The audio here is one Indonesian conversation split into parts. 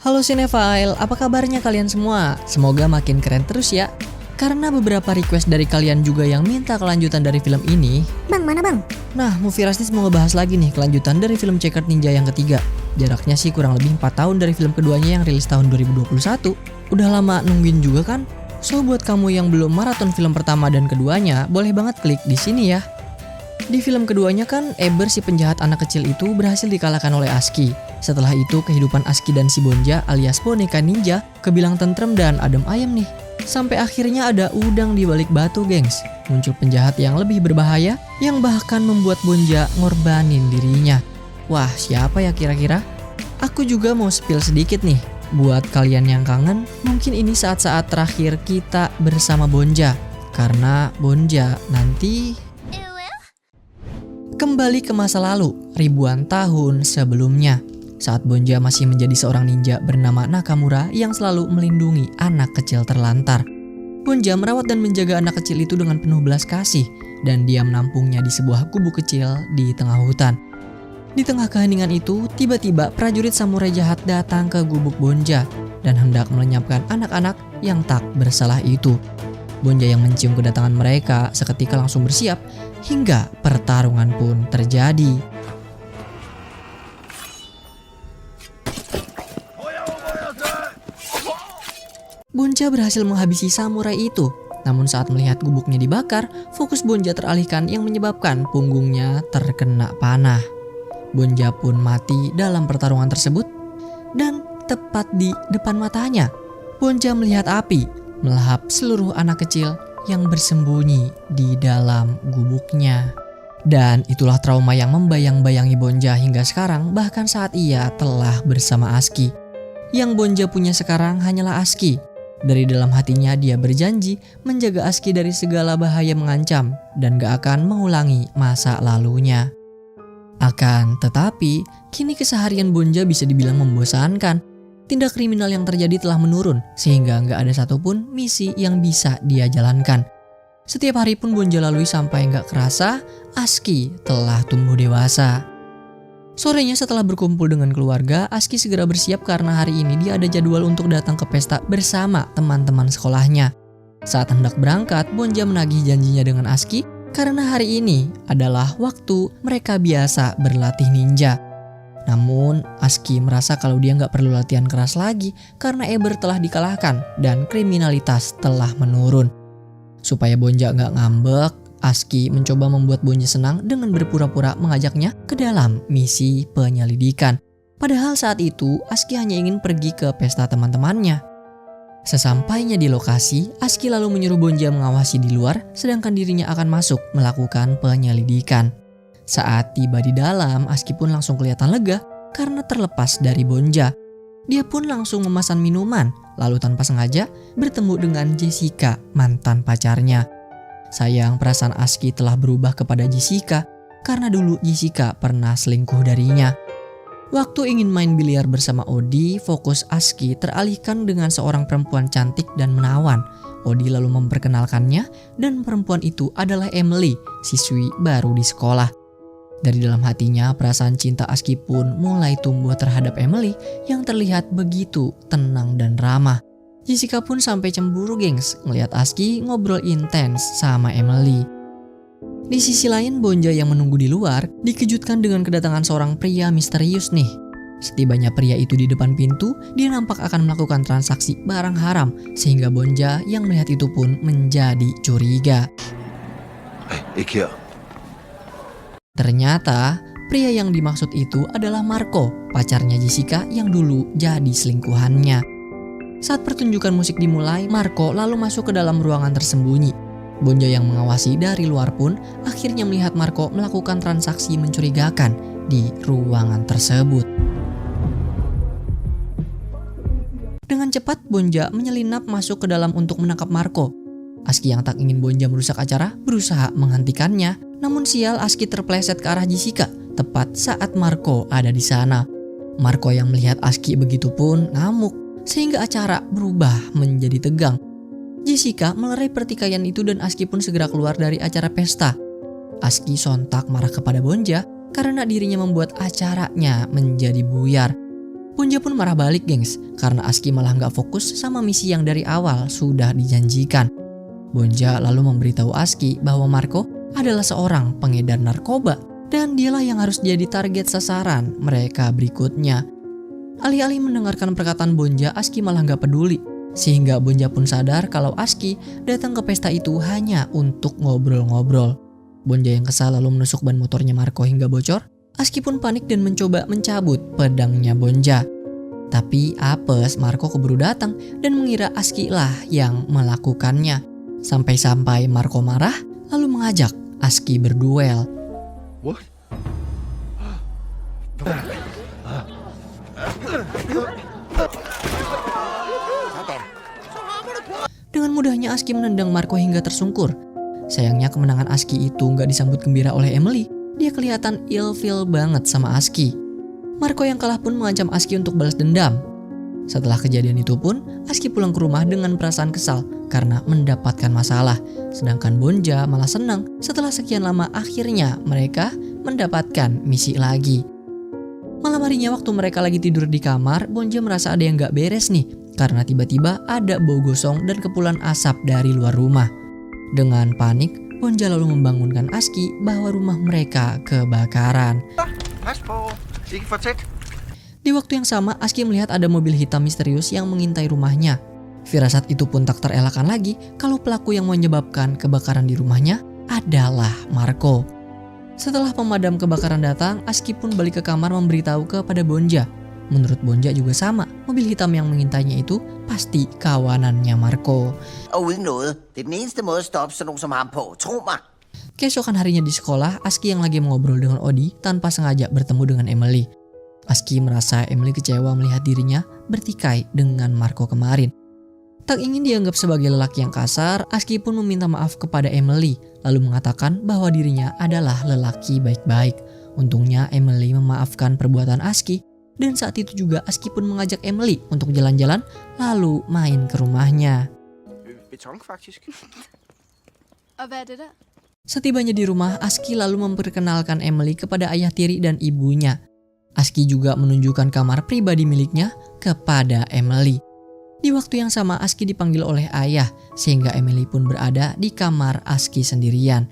Halo Cinephile, apa kabarnya kalian semua? Semoga makin keren terus ya. Karena beberapa request dari kalian juga yang minta kelanjutan dari film ini. Bang, mana bang? Nah, Movie Rastis mau ngebahas lagi nih kelanjutan dari film Checkered Ninja yang ketiga. Jaraknya sih kurang lebih 4 tahun dari film keduanya yang rilis tahun 2021. Udah lama nungguin juga kan? So buat kamu yang belum maraton film pertama dan keduanya, boleh banget klik di sini ya. Di film keduanya kan, Eber si penjahat anak kecil itu berhasil dikalahkan oleh Aski. Setelah itu kehidupan Aski dan si Bonja alias boneka ninja kebilang tentrem dan adem ayem nih. Sampai akhirnya ada udang di balik batu, gengs. Muncul penjahat yang lebih berbahaya yang bahkan membuat Bonja ngorbanin dirinya. Wah, siapa ya kira-kira? Aku juga mau spill sedikit nih. Buat kalian yang kangen, mungkin ini saat-saat terakhir kita bersama Bonja. Karena Bonja nanti kembali ke masa lalu, ribuan tahun sebelumnya. Saat Bonja masih menjadi seorang ninja bernama Nakamura yang selalu melindungi anak kecil terlantar. Bonja merawat dan menjaga anak kecil itu dengan penuh belas kasih, dan dia menampungnya di sebuah gubuk kecil di tengah hutan. Di tengah keheningan itu, tiba-tiba prajurit samurai jahat datang ke gubuk Bonja dan hendak melenyapkan anak-anak yang tak bersalah itu. Bonja yang mencium kedatangan mereka seketika langsung bersiap hingga pertarungan pun terjadi. Bonja berhasil menghabisi samurai itu. Namun saat melihat gubuknya dibakar, fokus Bonja teralihkan yang menyebabkan punggungnya terkena panah. Bonja pun mati dalam pertarungan tersebut dan tepat di depan matanya, Bonja melihat api melahap seluruh anak kecil yang bersembunyi di dalam gubuknya. Dan itulah trauma yang membayang-bayangi Bonja hingga sekarang, bahkan saat ia telah bersama Aski. Yang Bonja punya sekarang hanyalah Aski. Dari dalam hatinya dia berjanji menjaga Aski dari segala bahaya mengancam dan gak akan mengulangi masa lalunya. Akan tetapi, kini keseharian Bonja bisa dibilang membosankan. Tindak kriminal yang terjadi telah menurun sehingga gak ada satupun misi yang bisa dia jalankan. Setiap hari pun Bonja lalui sampai gak kerasa Aski telah tumbuh dewasa. Sorenya setelah berkumpul dengan keluarga, Aski segera bersiap karena hari ini dia ada jadwal untuk datang ke pesta bersama teman-teman sekolahnya. Saat hendak berangkat, Bonja menagih janjinya dengan Aski karena hari ini adalah waktu mereka biasa berlatih ninja. Namun, Aski merasa kalau dia nggak perlu latihan keras lagi karena Eber telah dikalahkan dan kriminalitas telah menurun. Supaya Bonja nggak ngambek, Aski mencoba membuat Bonja senang dengan berpura-pura mengajaknya ke dalam misi penyelidikan. Padahal saat itu, Aski hanya ingin pergi ke pesta teman-temannya. Sesampainya di lokasi, Aski lalu menyuruh Bonja mengawasi di luar, sedangkan dirinya akan masuk melakukan penyelidikan. Saat tiba di dalam, Aski pun langsung kelihatan lega karena terlepas dari Bonja. Dia pun langsung memesan minuman, lalu tanpa sengaja bertemu dengan Jessica, mantan pacarnya. Sayang, perasaan Aski telah berubah kepada Jessica karena dulu Jessica pernah selingkuh darinya. Waktu ingin main biliar bersama Odi, fokus Aski teralihkan dengan seorang perempuan cantik dan menawan. Odi lalu memperkenalkannya dan perempuan itu adalah Emily, siswi baru di sekolah. Dari dalam hatinya, perasaan cinta Aski pun mulai tumbuh terhadap Emily yang terlihat begitu tenang dan ramah. Jessica pun sampai cemburu, gengs, ngelihat Aski ngobrol intens sama Emily. Di sisi lain, Bonja yang menunggu di luar dikejutkan dengan kedatangan seorang pria misterius nih. Setibanya pria itu di depan pintu, dia nampak akan melakukan transaksi barang haram sehingga Bonja yang melihat itu pun menjadi curiga. Ternyata pria yang dimaksud itu adalah Marco, pacarnya Jessica yang dulu jadi selingkuhannya. Saat pertunjukan musik dimulai, Marco lalu masuk ke dalam ruangan tersembunyi. Bonja yang mengawasi dari luar pun akhirnya melihat Marco melakukan transaksi mencurigakan di ruangan tersebut. Dengan cepat, Bonja menyelinap masuk ke dalam untuk menangkap Marco. Aski yang tak ingin Bonja merusak acara berusaha menghentikannya, namun sial Aski terpeleset ke arah Jessica tepat saat Marco ada di sana. Marco yang melihat Aski begitu pun ngamuk, sehingga acara berubah menjadi tegang. Jessica melerai pertikaian itu dan Aski pun segera keluar dari acara pesta. Aski sontak marah kepada Bonja karena dirinya membuat acaranya menjadi buyar. Bonja pun marah balik gengs, karena Aski malah gak fokus sama misi yang dari awal sudah dijanjikan. Bonja lalu memberitahu Aski bahwa Marco adalah seorang pengedar narkoba dan dialah yang harus jadi target sasaran mereka berikutnya. Alih-alih mendengarkan perkataan Bonja, Aski malah gak peduli. Sehingga Bonja pun sadar kalau Aski datang ke pesta itu hanya untuk ngobrol-ngobrol. Bonja yang kesal lalu menusuk ban motornya Marco hingga bocor. Aski pun panik dan mencoba mencabut pedangnya Bonja. Tapi apes, Marco keburu datang dan mengira Aski lah yang melakukannya. Sampai-sampai Marco marah lalu mengajak Aski berduel. What? Dengan mudahnya Aski menendang Marco hingga tersungkur. Sayangnya kemenangan Aski itu nggak disambut gembira oleh Emily. Dia kelihatan ilfeel banget sama Aski. Marco yang kalah pun mengancam Aski untuk balas dendam. Setelah kejadian itu pun, Aski pulang ke rumah dengan perasaan kesal karena mendapatkan masalah. Sedangkan Bonja malah senang setelah sekian lama akhirnya mereka mendapatkan misi lagi. Malam harinya waktu mereka lagi tidur di kamar, Bonja merasa ada yang gak beres nih. Karena tiba-tiba ada bau gosong dan kepulan asap dari luar rumah. Dengan panik, Bonja lalu membangunkan Aski bahwa rumah mereka kebakaran. Pas på. Ikke for tæt. Di waktu yang sama, Aski melihat ada mobil hitam misterius yang mengintai rumahnya. Firasat itu pun tak terelakkan lagi kalau pelaku yang menyebabkan kebakaran di rumahnya adalah Marco. Setelah pemadam kebakaran datang, Aski pun balik ke kamar memberitahu kepada Bonja. Menurut Bonja juga sama, mobil hitam yang mengintainya itu pasti kawanannya Marco. Og uden noget. Det er den eneste måde at stoppe sådan nogen som ham på. Tro mig. Keesokan harinya di sekolah, Aski yang lagi mengobrol dengan Odi tanpa sengaja bertemu dengan Emily. Aski merasa Emily kecewa melihat dirinya bertikai dengan Marco kemarin. Tak ingin dianggap sebagai lelaki yang kasar, Aski pun meminta maaf kepada Emily, lalu mengatakan bahwa dirinya adalah lelaki baik-baik. Untungnya Emily memaafkan perbuatan Aski, dan saat itu juga Aski pun mengajak Emily untuk jalan-jalan lalu main ke rumahnya. Beton faktisk. Og hvad er det der? Setibanya di rumah, Aski lalu memperkenalkan Emily kepada ayah tiri dan ibunya. Aski juga menunjukkan kamar pribadi miliknya kepada Emily. Di waktu yang sama Aski dipanggil oleh ayah, sehingga Emily pun berada di kamar Aski sendirian.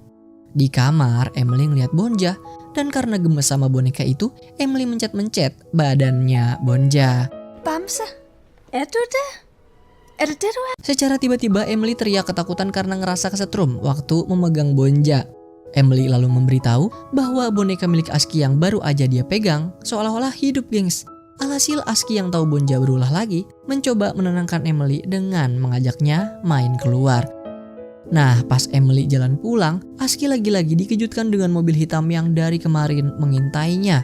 Di kamar, Emily ngeliat Bonja, dan karena gemes sama boneka itu, Emily mencet-mencet badannya Bonja. Bamse, er du det? Er det det du er? Secara tiba-tiba Emily teriak ketakutan karena ngerasa kesetrum waktu memegang Bonja. Emily lalu memberitahu bahwa boneka milik Aski yang baru aja dia pegang seolah-olah hidup gengs. Alhasil Aski yang tahu Bonja berulah lagi mencoba menenangkan Emily dengan mengajaknya main keluar. Nah, pas Emily jalan pulang, Aski lagi-lagi dikejutkan dengan mobil hitam yang dari kemarin mengintainya.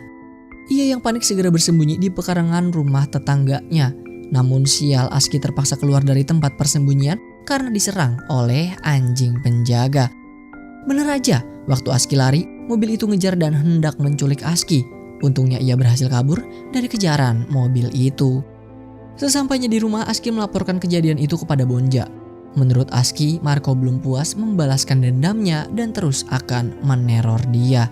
Ia yang panik segera bersembunyi di pekarangan rumah tetangganya. Namun sial, Aski terpaksa keluar dari tempat persembunyian karena diserang oleh anjing penjaga. Bener aja, waktu Aski lari, mobil itu ngejar dan hendak menculik Aski. Untungnya ia berhasil kabur dari kejaran mobil itu. Sesampainya di rumah, Aski melaporkan kejadian itu kepada Bonja. Menurut Aski, Marco belum puas membalaskan dendamnya dan terus akan meneror dia.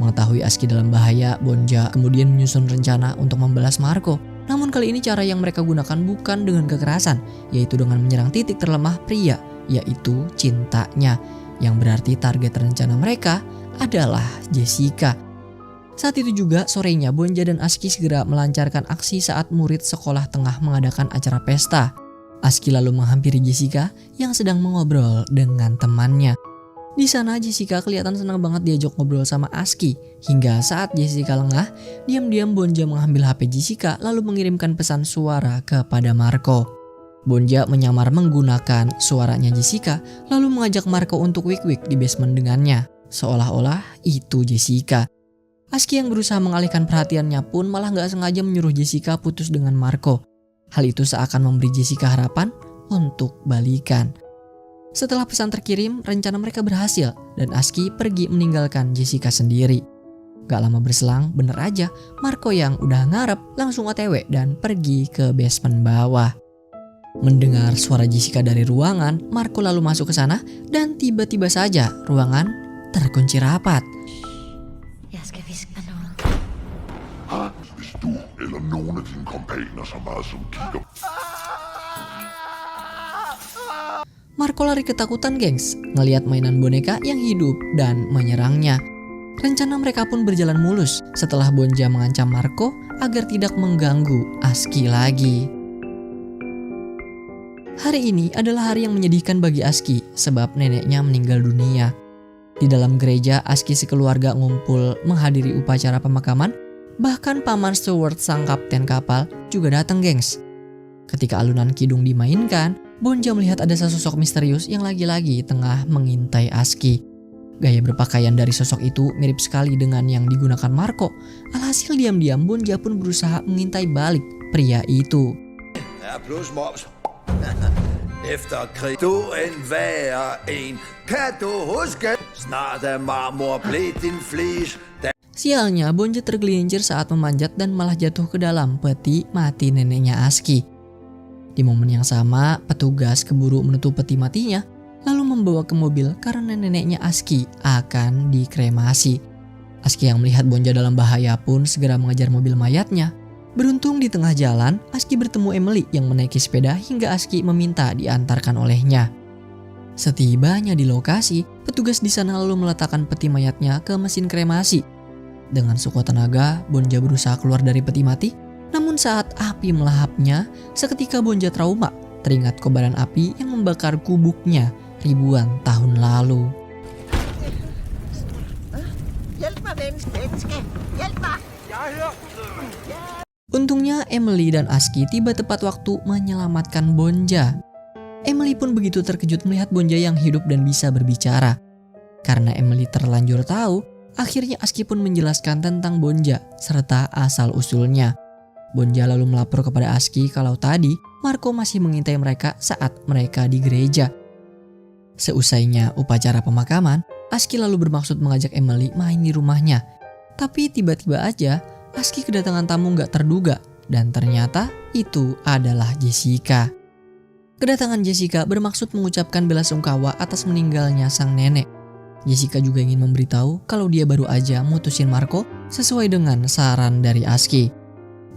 Mengetahui Aski dalam bahaya, Bonja kemudian menyusun rencana untuk membalas Marco. Namun kali ini cara yang mereka gunakan bukan dengan kekerasan, yaitu dengan menyerang titik terlemah pria, yaitu cintanya. Yang berarti target rencana mereka adalah Jessica. Saat itu juga sorenya Bonja dan Aski segera melancarkan aksi saat murid sekolah tengah mengadakan acara pesta. Aski lalu menghampiri Jessica yang sedang mengobrol dengan temannya. Di sana Jessica kelihatan senang banget diajak ngobrol sama Aski. Hingga saat Jessica lengah, diam-diam Bonja mengambil HP Jessica lalu mengirimkan pesan suara kepada Marco. Bonja menyamar menggunakan suaranya Jessica lalu mengajak Marco untuk wik-wik di basement dengannya. Seolah-olah itu Jessica. Aski yang berusaha mengalihkan perhatiannya pun malah gak sengaja menyuruh Jessica putus dengan Marco. Hal itu seakan memberi Jessica harapan untuk balikan. Setelah pesan terkirim, rencana mereka berhasil dan Aski pergi meninggalkan Jessica sendiri. Gak lama berselang, bener aja Marco yang udah ngarep langsung OTW dan pergi ke basement bawah. Mendengar suara Jessica dari ruangan, Marco lalu masuk ke sana dan tiba-tiba saja ruangan terkunci rapat. Jeg skal viske dig noget. Har hvis du eller nogen af dine kompaner så meget som kigger. Marco lari ketakutan, gengs, ngelihat mainan boneka yang hidup dan menyerangnya. Rencana mereka pun berjalan mulus setelah Bonja mengancam Marco agar tidak mengganggu Aski lagi. Hari ini adalah hari yang menyedihkan bagi Aski sebab neneknya meninggal dunia. Di dalam gereja, Aski sekeluarga ngumpul menghadiri upacara pemakaman. Bahkan paman Stewart sang kapten kapal juga datang, gengs. Ketika alunan kidung dimainkan, Bonja melihat ada sesosok misterius yang lagi-lagi tengah mengintai Aski. Gaya berpakaian dari sosok itu mirip sekali dengan yang digunakan Marco. Alhasil diam-diam Bonja pun berusaha mengintai balik pria itu. Ja, plus moms. Efter krig, du enhver en. Kan du huske? Snart er marmor blevet din flis. Sialnya, Bonja tergelincir saat memanjat dan malah jatuh ke dalam peti mati neneknya Aski. Di momen yang sama, petugas keburu menutup peti matinya, lalu membawa ke mobil karena neneknya Aski akan dikremasi. Aski yang melihat Bonja dalam bahaya pun segera mengejar mobil mayatnya. Beruntung di tengah jalan, Aski bertemu Emily yang menaiki sepeda hingga Aski meminta diantarkan olehnya. Setibanya di lokasi, petugas di sana lalu meletakkan peti mayatnya ke mesin kremasi. Dengan sekuat tenaga, Bonja berusaha keluar dari peti mati. Namun saat api melahapnya, seketika Bonja trauma, teringat kobaran api yang membakar gubuknya ribuan tahun lalu. Untungnya Emily dan Aski tiba tepat waktu menyelamatkan Bonja. Emily pun begitu terkejut melihat Bonja yang hidup dan bisa berbicara. Karena Emily terlanjur tahu, akhirnya Aski pun menjelaskan tentang Bonja serta asal-usulnya. Bonja lalu melapor kepada Aski kalau tadi Marco masih mengintai mereka saat mereka di gereja. Seusainya upacara pemakaman, Aski lalu bermaksud mengajak Emily main di rumahnya. Tapi tiba-tiba aja Aski kedatangan tamu gak terduga dan ternyata itu adalah Jessica. Kedatangan Jessica bermaksud mengucapkan belasungkawa atas meninggalnya sang nenek. Jessica juga ingin memberitahu kalau dia baru aja mutusin Marco sesuai dengan saran dari Aski.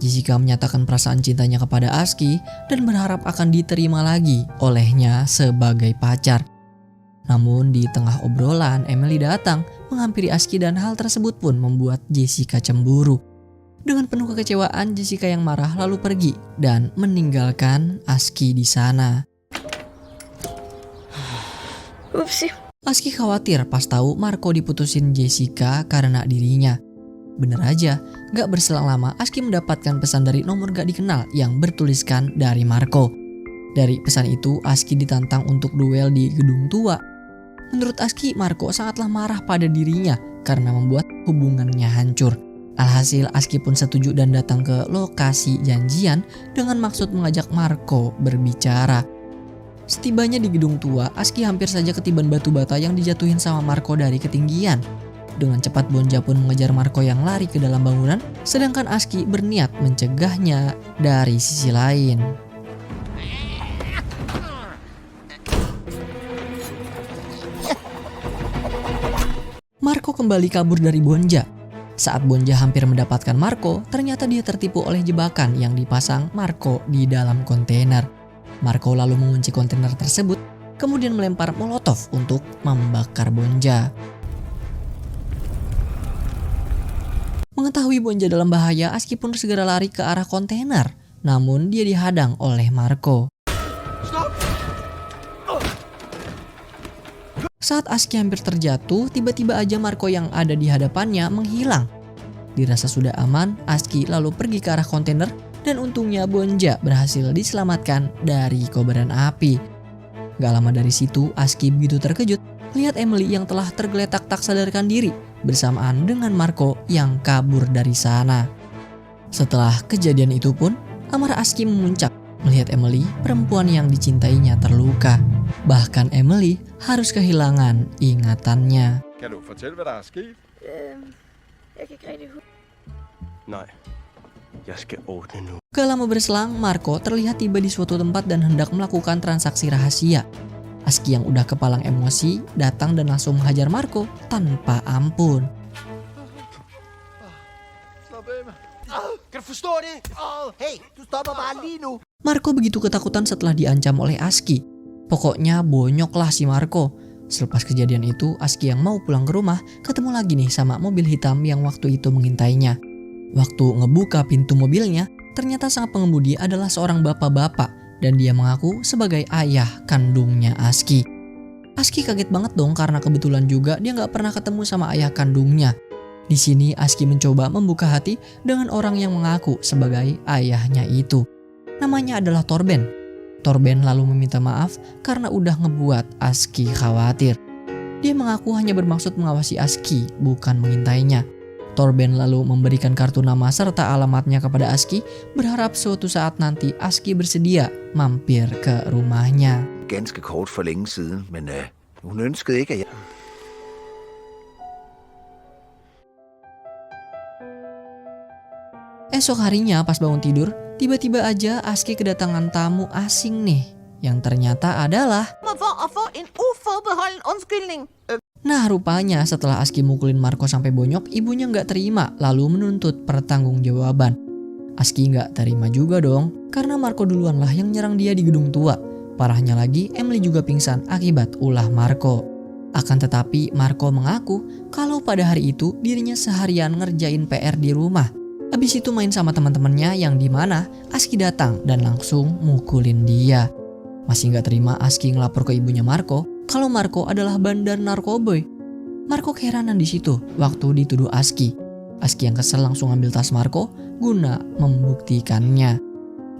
Jessica menyatakan perasaan cintanya kepada Aski dan berharap akan diterima lagi olehnya sebagai pacar. Namun di tengah obrolan, Emily datang menghampiri Aski dan hal tersebut pun membuat Jessica cemburu. Dengan penuh kekecewaan, Jessica yang marah lalu pergi dan meninggalkan Aski di sana. Upsi. Aski khawatir pas tahu Marco diputusin Jessica karena dirinya. Bener aja, gak berselang lama Aski mendapatkan pesan dari nomor gak dikenal yang bertuliskan dari Marco. Dari pesan itu, Aski ditantang untuk duel di gedung tua. Menurut Aski, Marco sangatlah marah pada dirinya karena membuat hubungannya hancur. Alhasil, Aski pun setuju dan datang ke lokasi janjian dengan maksud mengajak Marco berbicara. Setibanya di gedung tua, Aski hampir saja ketiban batu bata yang dijatuhin sama Marco dari ketinggian. Dengan cepat Bonja pun mengejar Marco yang lari ke dalam bangunan, sedangkan Aski berniat mencegahnya dari sisi lain. Marco kembali kabur dari Bonja. Saat Bonja hampir mendapatkan Marco, ternyata dia tertipu oleh jebakan yang dipasang Marco di dalam kontainer. Marco lalu mengunci kontainer tersebut, kemudian melempar molotov untuk membakar Bonja. Mengetahui Bonja dalam bahaya, Aski pun segera lari ke arah kontainer. Namun dia dihadang oleh Marco. Saat Aski hampir terjatuh, tiba-tiba aja Marco yang ada di hadapannya menghilang. Dirasa sudah aman, Aski lalu pergi ke arah kontainer dan untungnya Bonja berhasil diselamatkan dari kobaran api. Gak lama dari situ, Aski begitu terkejut lihat Emily yang telah tergeletak tak sadarkan diri bersamaan dengan Marco yang kabur dari sana. Setelah kejadian itu pun, amarah Aski memuncak melihat Emily, perempuan yang dicintainya, terluka. Bahkan Emily harus kehilangan ingatannya. Kan du fortælle, hvad der er sket? Jeg kan ikke rigtig huske. Nej, jeg skal ordne nu. Gak lama berselang, Marco terlihat tiba di suatu tempat dan hendak melakukan transaksi rahasia. Aski yang udah kepalang emosi datang dan langsung menghajar Marco tanpa ampun. Hey, du stopper bare lige nu. Marco begitu ketakutan setelah diancam oleh Aski. Pokoknya bonyoklah si Marco. Selepas kejadian itu, Aski yang mau pulang ke rumah ketemu lagi nih sama mobil hitam yang waktu itu mengintainya. Waktu ngebuka pintu mobilnya, ternyata sang pengemudi adalah seorang bapak-bapak dan dia mengaku sebagai ayah kandungnya Aski. Aski kaget banget dong karena kebetulan juga dia nggak pernah ketemu sama ayah kandungnya. Di sini Aski mencoba membuka hati dengan orang yang mengaku sebagai ayahnya itu. Namanya adalah Torben. Torben lalu meminta maaf karena udah ngebuat Aski khawatir. Dia mengaku hanya bermaksud mengawasi Aski, bukan mengintainya. Torben lalu memberikan kartu nama serta alamatnya kepada Aski, berharap suatu saat nanti Aski bersedia mampir ke rumahnya. Ganske kort for længe siden, men hun ønskede ikke, at jeg... Esok harinya pas bangun tidur, tiba-tiba aja Aski kedatangan tamu asing nih, yang ternyata adalah... Nah rupanya setelah Aski mukulin Marco sampai bonyok, ibunya nggak terima lalu menuntut pertanggungjawaban. Aski nggak terima juga dong, karena Marco duluan lah yang nyerang dia di gedung tua. Parahnya lagi, Emily juga pingsan akibat ulah Marco. Akan tetapi Marco mengaku kalau pada hari itu dirinya seharian ngerjain PR di rumah. Abis itu main sama teman-temannya yang dimana Aski datang dan langsung mukulin dia. Masih nggak terima Aski ngelapor ke ibunya Marco kalau Marco adalah bandar narkoboy. Marco keheranan di situ waktu dituduh Aski. Aski yang kesel langsung ambil tas Marco guna membuktikannya.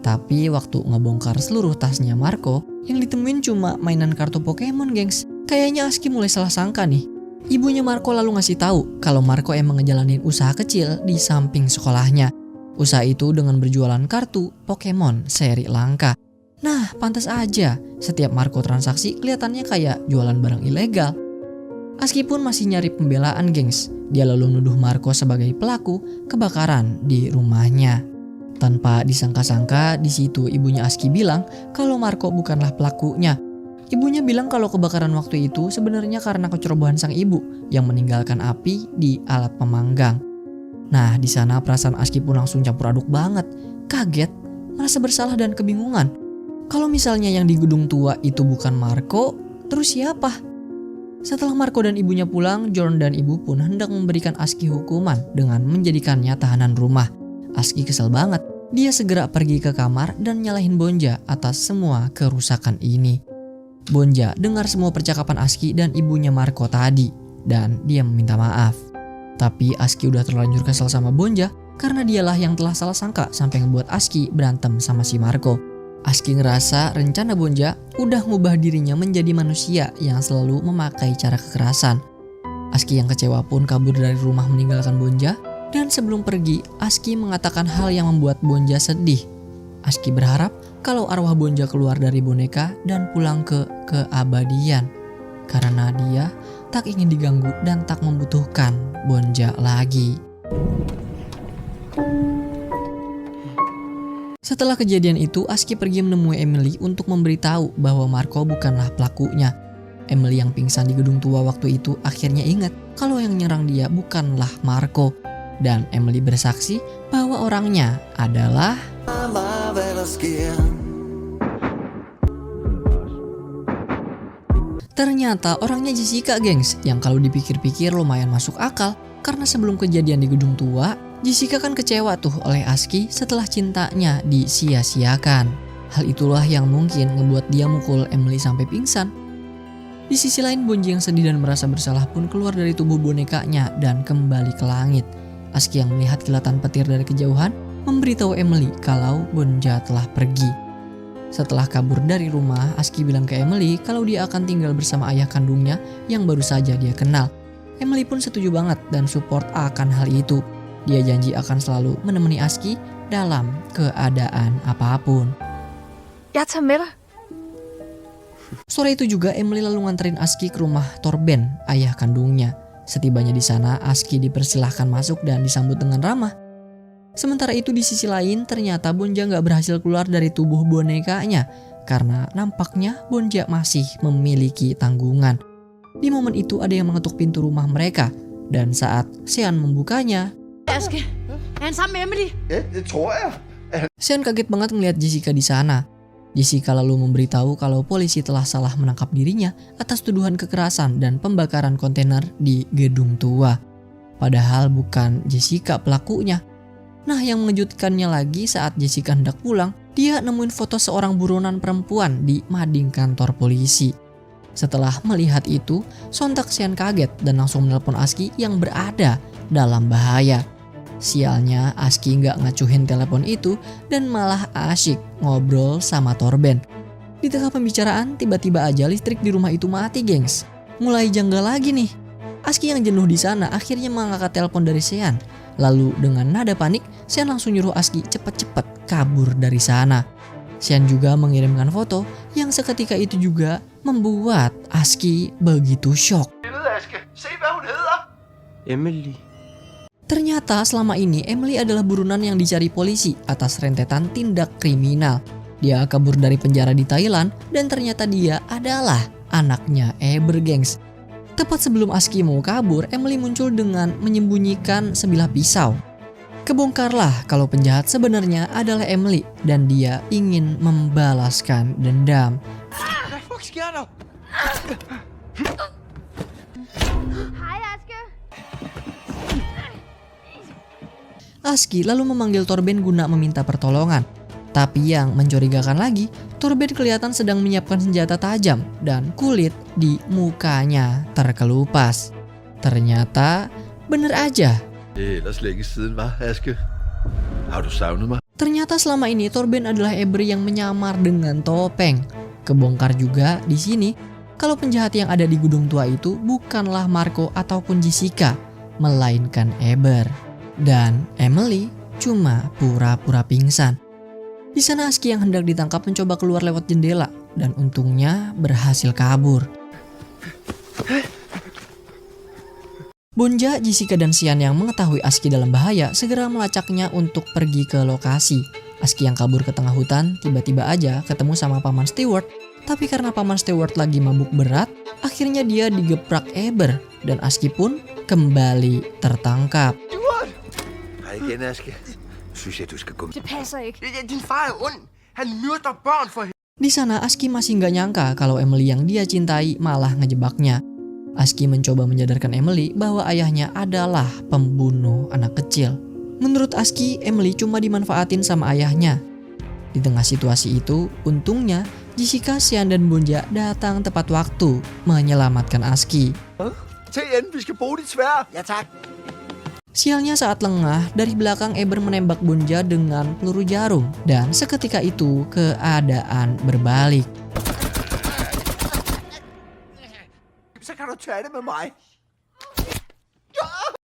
Tapi waktu ngebongkar seluruh tasnya Marco, yang ditemuin cuma mainan kartu Pokemon, gengs. Kayaknya Aski mulai salah sangka nih. Ibunya Marco lalu ngasih tahu kalau Marco emang ngejalanin usaha kecil di samping sekolahnya. Usaha itu dengan berjualan kartu Pokemon seri langka. Nah, pantas aja setiap Marco transaksi kelihatannya kayak jualan barang ilegal. Aski pun masih nyari pembelaan, gengs. Dia lalu nuduh Marco sebagai pelaku kebakaran di rumahnya. Tanpa disangka-sangka, di situ ibunya Aski bilang kalau Marco bukanlah pelakunya. Ibunya bilang kalau kebakaran waktu itu sebenarnya karena kecerobohan sang ibu yang meninggalkan api di alat pemanggang. Nah, di sana perasaan Aski pun langsung campur aduk banget. Kaget, merasa bersalah dan kebingungan. Kalau misalnya yang di gedung tua itu bukan Marco, terus siapa? Setelah Marco dan ibunya pulang, John dan ibu pun hendak memberikan Aski hukuman dengan menjadikannya tahanan rumah. Aski kesel banget. Dia segera pergi ke kamar dan nyalahin Bonja atas semua kerusakan ini. Bonja dengar semua percakapan Aski dan ibunya Marco tadi dan dia meminta maaf. Tapi Aski udah terlanjur kesel sama Bonja karena dialah yang telah salah sangka sampai ngebuat Aski berantem sama si Marco. Aski ngerasa rencana Bonja udah ngubah dirinya menjadi manusia yang selalu memakai cara kekerasan. Aski yang kecewa pun kabur dari rumah meninggalkan Bonja. Dan sebelum pergi, Aski mengatakan hal yang membuat Bonja sedih. Aski berharap kalau arwah Bonja keluar dari boneka dan pulang ke keabadian. Karena dia tak ingin diganggu dan tak membutuhkan Bonja lagi. Setelah kejadian itu, Aski pergi menemui Emily untuk memberitahu bahwa Marco bukanlah pelakunya. Emily yang pingsan di gedung tua waktu itu akhirnya ingat kalau yang nyerang dia bukanlah Marco. Dan Emily bersaksi bahwa orangnya adalah ternyata orangnya Jessica, gengs, yang kalau dipikir-pikir lumayan masuk akal karena sebelum kejadian di gedung tua, Jessica kan kecewa tuh oleh Aski setelah cintanya disia-siakan. Hal itulah yang mungkin ngebuat dia mukul Emily sampai pingsan. Di sisi lain, Bonji yang sedih dan merasa bersalah pun keluar dari tubuh bonekanya dan kembali ke langit. Aski yang melihat kilatan petir dari kejauhan memberitahu Emily kalau Bonja telah pergi. Setelah kabur dari rumah, Aski bilang ke Emily kalau dia akan tinggal bersama ayah kandungnya yang baru saja dia kenal. Emily pun setuju banget dan support akan hal itu. Dia janji akan selalu menemani Aski dalam keadaan apapun. Jeg tager med dig. Sore itu juga Emily lalu nganterin Aski ke rumah Torben, ayah kandungnya. Setibanya di sana, Aski dipersilahkan masuk dan disambut dengan ramah. Sementara itu di sisi lain, ternyata Bonja nggak berhasil keluar dari tubuh bonekanya karena nampaknya Bonja masih memiliki tanggungan. Di momen itu ada yang mengetuk pintu rumah mereka dan saat Sean membukanya, Aske, Er han sammen med Emily? Ja, det tror jeg. Sean kaget banget melihat Jessica di sana. Jessica lalu memberitahu kalau polisi telah salah menangkap dirinya atas tuduhan kekerasan dan pembakaran kontainer di gedung tua. Padahal bukan Jessica pelakunya. Nah, yang mengejutkannya lagi saat Jessica hendak pulang, dia nemuin foto seorang buronan perempuan di mading kantor polisi. Setelah melihat itu, sontak Sean kaget dan langsung menelpon Aski yang berada dalam bahaya. Sialnya, Aski nggak ngacuhin telepon itu dan malah asyik ngobrol sama Torben. Di tengah pembicaraan, tiba-tiba aja listrik di rumah itu mati, gengs. Mulai janggal lagi nih. Aski yang jenuh di sana akhirnya mengangkat telepon dari Sean. Lalu dengan nada panik, Sean langsung nyuruh Aski cepet-cepet kabur dari sana. Sean juga mengirimkan foto yang seketika itu juga membuat Aski begitu shock. Emily. Ternyata selama ini Emily adalah buronan yang dicari polisi atas rentetan tindak kriminal. Dia kabur dari penjara di Thailand dan ternyata dia adalah anaknya Eber, gengs. Tepat sebelum Aski mau kabur, Emily muncul dengan menyembunyikan sebilah pisau. Kebongkarlah kalau penjahat sebenarnya adalah Emily dan dia ingin membalaskan dendam. Hej, Aske. Aski lalu memanggil Torben guna meminta pertolongan. Tapi yang mencurigakan lagi, Torben kelihatan sedang menyiapkan senjata tajam dan kulit di mukanya terkelupas. Ternyata bener aja. Ellers længe siden, hva, Aske? Har du savnet mig? Ternyata selama ini Torben adalah Eber yang menyamar dengan topeng. Kebongkar juga di sini kalau penjahat yang ada di gedung tua itu bukanlah Marco ataupun Jessica, melainkan Eber. Dan Emily cuma pura-pura pingsan. Di sana Aski yang hendak ditangkap mencoba keluar lewat jendela dan untungnya berhasil kabur. Bonja, Jessica dan Sean yang mengetahui Aski dalam bahaya segera melacaknya untuk pergi ke lokasi. Aski yang kabur ke tengah hutan tiba-tiba aja ketemu sama Paman Stewart. Tapi karena Paman Stewart lagi mabuk berat, akhirnya dia digeprak Eber dan Aski pun kembali tertangkap. Hej igen, Aske. Synes jeg, du skal gå. Det passer ikke. Din far er ond. Han myrder børn for Di sana Aski masih nggak nyangka kalau Emily yang dia cintai malah ngejebaknya. Aski mencoba menyadarkan Emily bahwa ayahnya adalah pembunuh anak kecil. Menurut Aski, Emily cuma dimanfaatin sama ayahnya. Di tengah situasi itu, untungnya Jessica, Sean dan Bonja datang tepat waktu menyelamatkan Aski. Til enden, vi skal bruge dit sværd. Ja, tak. Sialnya saat lengah, dari belakang Eber menembak Bonja dengan peluru jarum dan seketika itu keadaan berbalik. Så kan du tage det med mig.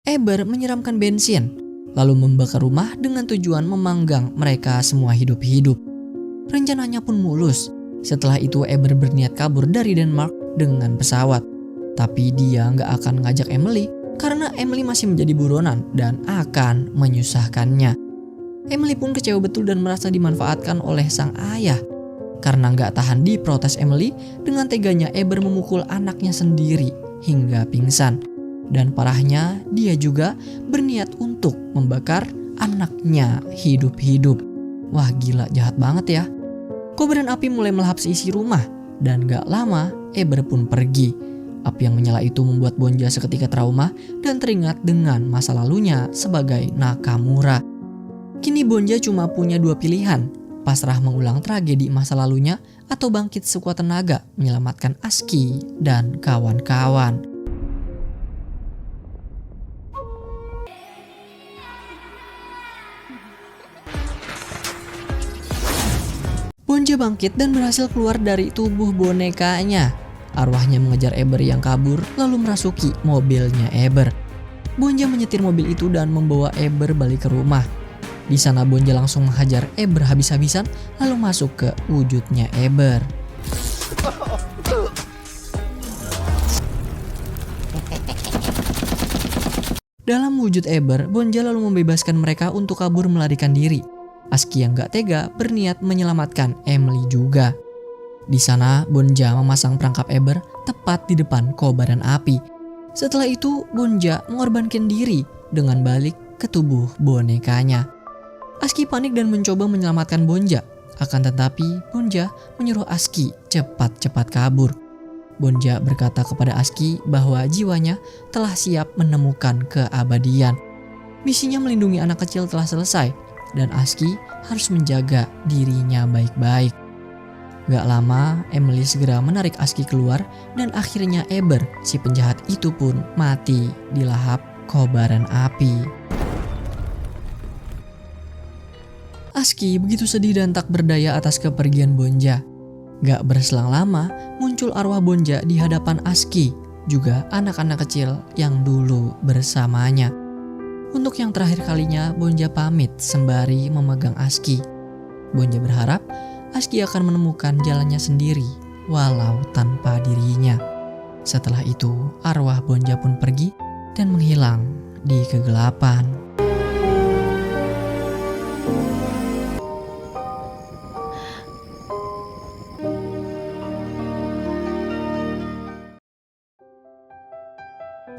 Eber menyiramkan bensin, lalu membakar rumah dengan tujuan memanggang mereka semua hidup-hidup. Rencananya pun mulus. Setelah itu Eber berniat kabur dari Denmark dengan pesawat. Tapi dia nggak akan ngajak Emily karena Emily masih menjadi buronan dan akan menyusahkannya. Emily pun kecewa betul dan merasa dimanfaatkan oleh sang ayah. Karena nggak tahan diprotes Emily, dengan teganya Eber memukul anaknya sendiri hingga pingsan. Dan parahnya, dia juga berniat untuk membakar anaknya hidup-hidup. Wah, gila, jahat banget ya. Kobaran api mulai melahap seisi rumah dan gak lama Eber pun pergi. Api yang menyala itu membuat Bonja seketika trauma dan teringat dengan masa lalunya sebagai Nakamura. Kini Bonja cuma punya dua pilihan, pasrah mengulang tragedi masa lalunya atau bangkit sekuat tenaga menyelamatkan Aski dan kawan-kawan. Bonja bangkit dan berhasil keluar dari tubuh bonekanya. Arwahnya mengejar Eber yang kabur lalu merasuki mobilnya Eber. Bonja menyetir mobil itu dan membawa Eber balik ke rumah. Di sana Bonja langsung menghajar Eber habis-habisan lalu masuk ke wujudnya Eber. Dalam wujud Eber, Bonja lalu membebaskan mereka untuk kabur melarikan diri. Aski yang gak tega berniat menyelamatkan Emily juga. Di sana, Bonja memasang perangkap Eber tepat di depan kobaran api. Setelah itu, Bonja mengorbankan diri dengan balik ke tubuh bonekanya. Aski panik dan mencoba menyelamatkan Bonja. Akan tetapi Bonja menyuruh Aski cepat-cepat kabur. Bonja berkata kepada Aski bahwa jiwanya telah siap menemukan keabadian. Misinya melindungi anak kecil telah selesai dan Aski harus menjaga dirinya baik-baik. Gak lama Emily segera menarik Aski keluar dan akhirnya Eber, si penjahat itu pun mati dilahap kobaran api. Aski begitu sedih dan tak berdaya atas kepergian Bonja. Gak berselang lama, muncul arwah Bonja di hadapan Aski, juga anak-anak kecil yang dulu bersamanya. Untuk yang terakhir kalinya, Bonja pamit sembari memegang Aski. Bonja berharap Aski akan menemukan jalannya sendiri, walau tanpa dirinya. Setelah itu, arwah Bonja pun pergi dan menghilang di kegelapan.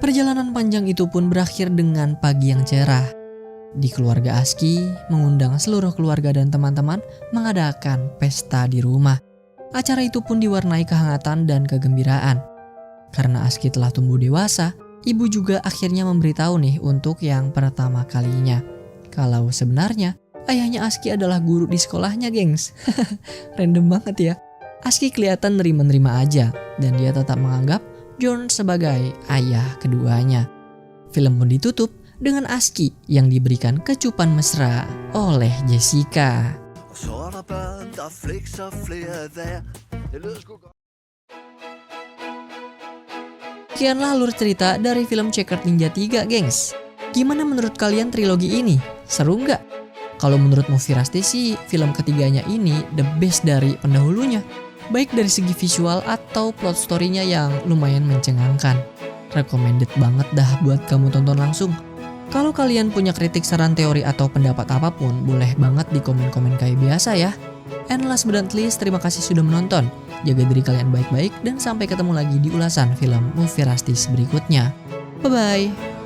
Perjalanan panjang itu pun berakhir dengan pagi yang cerah. Di keluarga Aski mengundang seluruh keluarga dan teman-teman mengadakan pesta di rumah. Acara itu pun diwarnai kehangatan dan kegembiraan. Karena Aski telah tumbuh dewasa, ibu juga akhirnya memberitahu nih untuk yang pertama kalinya kalau sebenarnya ayahnya Aski adalah guru di sekolahnya, gengs. Random banget ya. Aski kelihatan nerima-nerima aja dan dia tetap menganggap John sebagai ayah keduanya. Film pun ditutup dengan Aski yang diberikan kecupan mesra oleh Jessica. Sekianlah alur cerita dari film Checkered Ninja 3, gengs. Gimana menurut kalian trilogi ini? Seru nggak? Kalau menurut Movie Rusty sih, film ketiganya ini the best dari pendahulunya. Baik dari segi visual atau plot story-nya yang lumayan mencengangkan. Recommended banget dah buat kamu tonton langsung. Kalau kalian punya kritik, saran, teori, atau pendapat apapun, boleh banget di komen-komen kayak biasa ya. And last but not least, terima kasih sudah menonton. Jaga diri kalian baik-baik dan sampai ketemu lagi di ulasan film Movie Rusty berikutnya. Bye-bye!